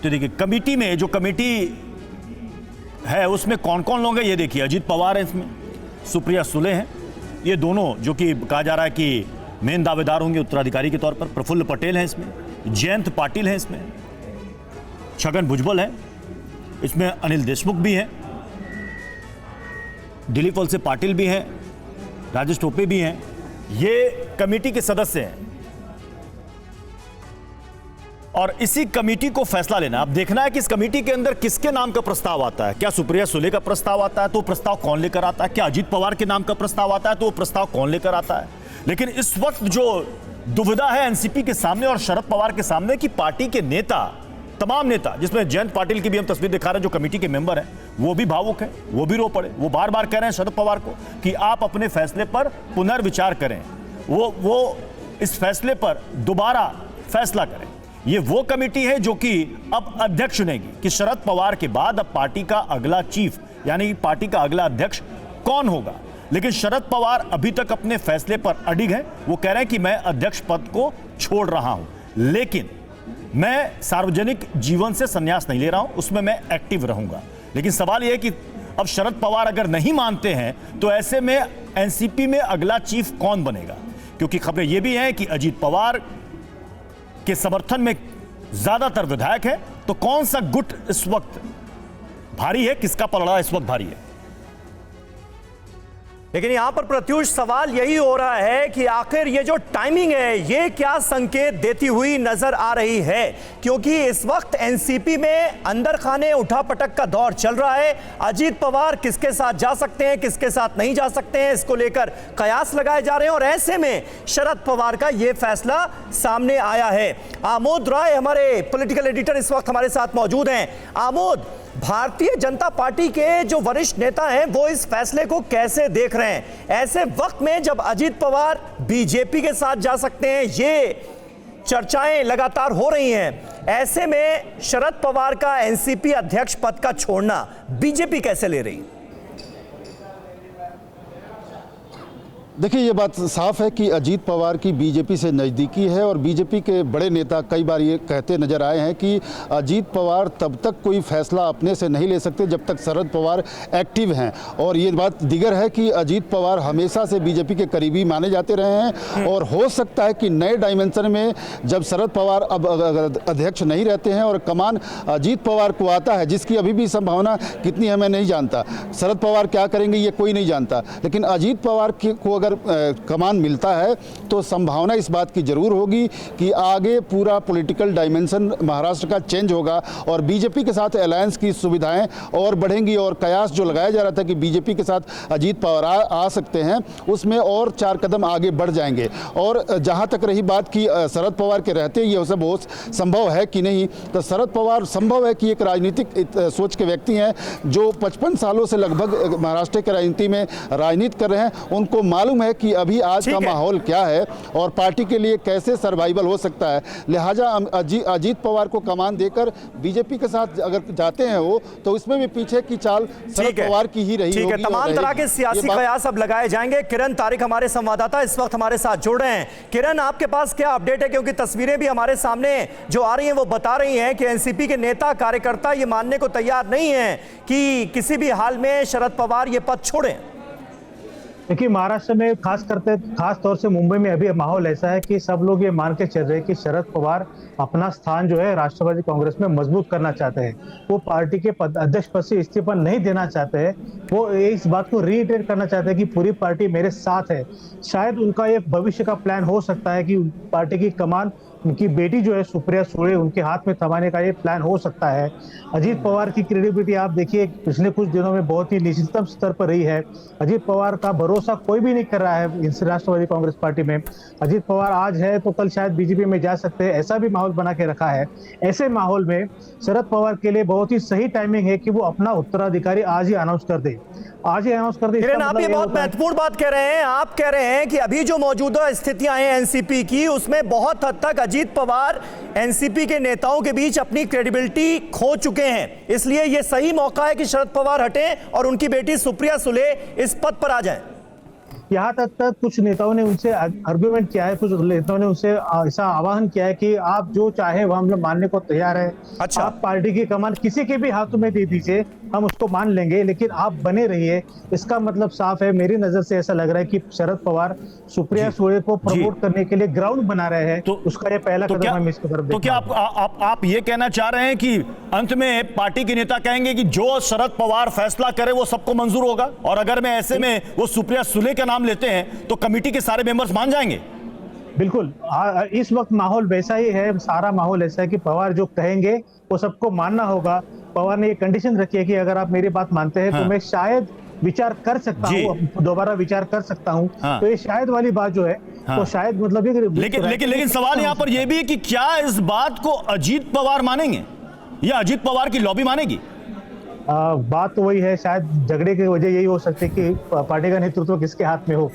तो देखिए कमेटी में, जो कमेटी है उसमें कौन कौन लोग हैं ये देखिए। अजीत पवार है इसमें, सुप्रिया सुले हैं, ये दोनों जो कि कहा जा रहा है कि मेन दावेदार होंगे उत्तराधिकारी के तौर पर। प्रफुल्ल पटेल हैं इसमें, जयंत पाटिल हैं इसमें, छगन भुजबल है इसमें, अनिल देशमुख भी हैं, दिलीप वलसे पाटिल भी हैं, राजेश टोपे भी हैं। ये कमेटी के सदस्य हैं और इसी कमेटी को फैसला लेना। अब देखना है कि इस कमेटी के अंदर किसके नाम का प्रस्ताव आता है। क्या सुप्रिया सुले का प्रस्ताव आता है तो प्रस्ताव कौन लेकर आता है? क्या अजीत पवार के नाम का प्रस्ताव आता है तो वो प्रस्ताव कौन लेकर आता है? लेकिन इस वक्त जो दुविधा है एनसीपी के सामने और शरद पवार के सामने कि पार्टी के नेता, तमाम नेता, जिसमें जयंत पाटिल की भी हम तस्वीर दिखा रहे हैं जो कमेटी के मेंबर हैं, वो भी भावुक है, वो भी रो पड़े। वो बार बार कह रहे हैं शरद पवार को कि आप अपने फैसले पर पुनर्विचार करें, वो इस फैसले पर दोबारा फैसला करें। ये वो कमेटी है जो कि अब अध्यक्ष चुनेगी कि शरद पवार के बाद अब पार्टी का अगला चीफ यानी पार्टी का अगला अध्यक्ष कौन होगा। लेकिन शरद पवार अभी तक अपने फैसले पर अडिग हैं। वो कह रहे हैं कि मैं अध्यक्ष पद को छोड़ रहा हूं, लेकिन मैं सार्वजनिक जीवन से संन्यास नहीं ले रहा हूं, उसमें मैं एक्टिव रहूंगा। लेकिन सवाल यह है कि अब शरद पवार अगर नहीं मानते हैं तो ऐसे में एनसीपी में अगला चीफ कौन बनेगा? क्योंकि खबरें यह भी हैं कि अजीत पवार के समर्थन में ज्यादातर विधायक है, तो कौन सा गुट इस वक्त भारी है, किसका पलड़ा इस वक्त भारी है? लेकिन यहां पर प्रत्युष सवाल यही हो रहा है कि आखिर ये जो टाइमिंग है ये क्या संकेत देती हुई नजर आ रही है, क्योंकि इस वक्त एनसीपी में अंदर खाने उठापटक का दौर चल रहा है। अजीत पवार किसके साथ जा सकते हैं, किसके साथ नहीं जा सकते हैं, इसको लेकर कयास लगाए जा रहे हैं और ऐसे में शरद पवार का यह फैसला सामने आया है। आमोद राय हमारे पॉलिटिकल एडिटर इस वक्त हमारे साथ मौजूद हैं। आमोद, भारतीय जनता पार्टी के जो वरिष्ठ नेता हैं वो इस फैसले को कैसे देख रहे हैं ऐसे वक्त में जब अजीत पवार बीजेपी के साथ जा सकते हैं, ये चर्चाएं लगातार हो रही हैं। ऐसे में शरद पवार का एनसीपी अध्यक्ष पद का छोड़ना बीजेपी कैसे ले रही? देखिए, ये बात साफ है कि अजीत पवार की बीजेपी से नज़दीकी है और बीजेपी के बड़े नेता कई बार ये कहते नजर आए हैं कि अजीत पवार तब तक कोई फैसला अपने से नहीं ले सकते जब तक शरद पवार एक्टिव हैं। और ये बात दीगर है कि अजीत पवार हमेशा से बीजेपी के करीबी माने जाते रहे हैं और हो सकता है कि नए डायमेंशन में जब शरद पवार अब अध्यक्ष नहीं रहते हैं और कमान अजीत पवार को आता है, जिसकी अभी भी संभावना कितनी है मैं नहीं जानता, शरद पवार क्या करेंगे ये कोई नहीं जानता, लेकिन अजीत पवार को अगर कमान मिलता है तो संभावना इस बात की जरूर होगी कि आगे पूरा पॉलिटिकल डायमेंशन महाराष्ट्र का चेंज होगा और बीजेपी के साथ अलायंस की सुविधाएं और बढ़ेंगी। और कयास जो लगाया जा रहा था कि बीजेपी के साथ अजीत पवार आ सकते हैं, उसमें और 4 कदम आगे बढ़ जाएंगे। और जहां तक रही बात कि शरद पवार के रहते ये सब हो संभव है कि नहीं, तो शरद पवार संभव है कि एक राजनीतिक सोच के व्यक्ति हैं जो 55 सालों से लगभग महाराष्ट्र की राजनीति में राजनीति कर रहे हैं। उनको मालूम है कि अभी आज का माहौल क्या है और पार्टी के लिए कैसे सर्वाइवल हो सकता है। लिहाजा अजीत पवार को कमान देकर बीजेपी के साथ अगर जाते हैं वो, तो इसमें भी पीछे की चाल शरद पवार की ही रही होगी। तमाम तरह के सियासी कयास अब लगाए जाएंगे। किरण तारिक हमारे संवाददाता इस वक्त हमारे साथ जुड़ रहे हैं। किरण, आपके पास क्या अपडेट है, क्योंकि तस्वीरें भी हमारे सामने जो आ रही हैं वो बता रही हैं कि एनसीपी के नेता कार्यकर्ता ये मानने को तैयार नहीं है कि किसी भी हाल में शरद पवार ये पद छोड़ें। देखिए, महाराष्ट्र में खास तौर से मुंबई में अभी माहौल ऐसा है कि सब लोग ये मान के चल रहे हैं कि शरद पवार अपना स्थान जो है राष्ट्रवादी कांग्रेस में मजबूत करना चाहते हैं। वो पार्टी के अध्यक्ष पद से इस्तीफा नहीं देना चाहते हैं। वो इस बात को रीइटरेट करना चाहते हैं कि पूरी पार्टी मेरे साथ है। शायद उनका ये भविष्य का प्लान हो सकता है कि पार्टी की कमान उनकी बेटी जो है सुप्रिया सुले उनके हाथ में थमाने का ये प्लान हो सकता है। अजीत पवार की क्रेडिबिलिटी आप देखिए पिछले कुछ दिनों में बहुत ही निचतम स्तर पर रही है। अजीत पवार का भरोसा कोई भी नहीं कर रहा है इस राष्ट्रवादी कांग्रेस पार्टी में। अजीत पवार आज है तो कल शायद बीजेपी में जा सकते हैं, ऐसा भी माहौल बना के रखा है। ऐसे माहौल में शरद पवार के लिए बहुत ही सही टाइमिंग है कि वो अपना उत्तराधिकारी आज ही अनाउंस कर दे। आप ये बहुत महत्वपूर्ण बात कह रहे हैं। आप कह रहे हैं कि अभी जो मौजूदा स्थितियां हैं एनसीपी की, उसमें बहुत हद तक अजीत पवार एनसीपी के नेताओं के बीच अपनी क्रेडिबिलिटी खो चुके हैं, इसलिए यह सही मौका है कि शरद पवार हटें और उनकी बेटी सुप्रिया सुले इस पद पर आ जाएं। यहाँ तक कुछ नेताओं ने उनसे आर्गुमेंट किया है, कुछ नेताओं ने उनसे ऐसा आह्वान किया है कि आप जो चाहे वो हम लोग मानने को तैयार है। अच्छा। आप पार्टी की कमान किसी के भी हाथों में दे दीजिए, हम उसको मान लेंगे, लेकिन आप बने रहिए। इसका मतलब साफ है, मेरी नजर से ऐसा लग रहा है कि शरद पवार सुप्रिया सुले को प्रमोट करने के लिए ग्राउंड बना रहे हैं। तो उसका ये पहला कदम हम इसकी तरफ तो क्या आप ये कहना चाह रहे हैं कि अंत में पार्टी के नेता कहेंगे कि जो शरद पवार फैसला करे वो सबको मंजूर होगा, और अगर मैं ऐसे में वो सुप्रिया सुले का नाम लेते हैं तो कमेटी के सारे मेंबर्स मान जाएंगे? बिल्कुल, इस वक्त माहौल वैसा ही है, सारा माहौल ऐसा है कि पवार जो कहेंगे वो सबको मानना होगा। पवार ने ये कंडीशन रखी है कि अगर आप मेरी बात मानते हैं तो मैं शायद विचार कर सकता हूँ, दोबारा विचार कर सकता हूँ। तो ये शायद वाली बात जो है, तो शायद मतलब लेकिन सवाल यहाँ पर यह भी है कि क्या इस बात को अजीत पवार मानेंगे या अजीत पवार की लॉबी मानेगी? बात तो वही है, शायद झगड़े की वजह यही हो सकती है कि पार्टी का नेतृत्व किसके हाथ में हो।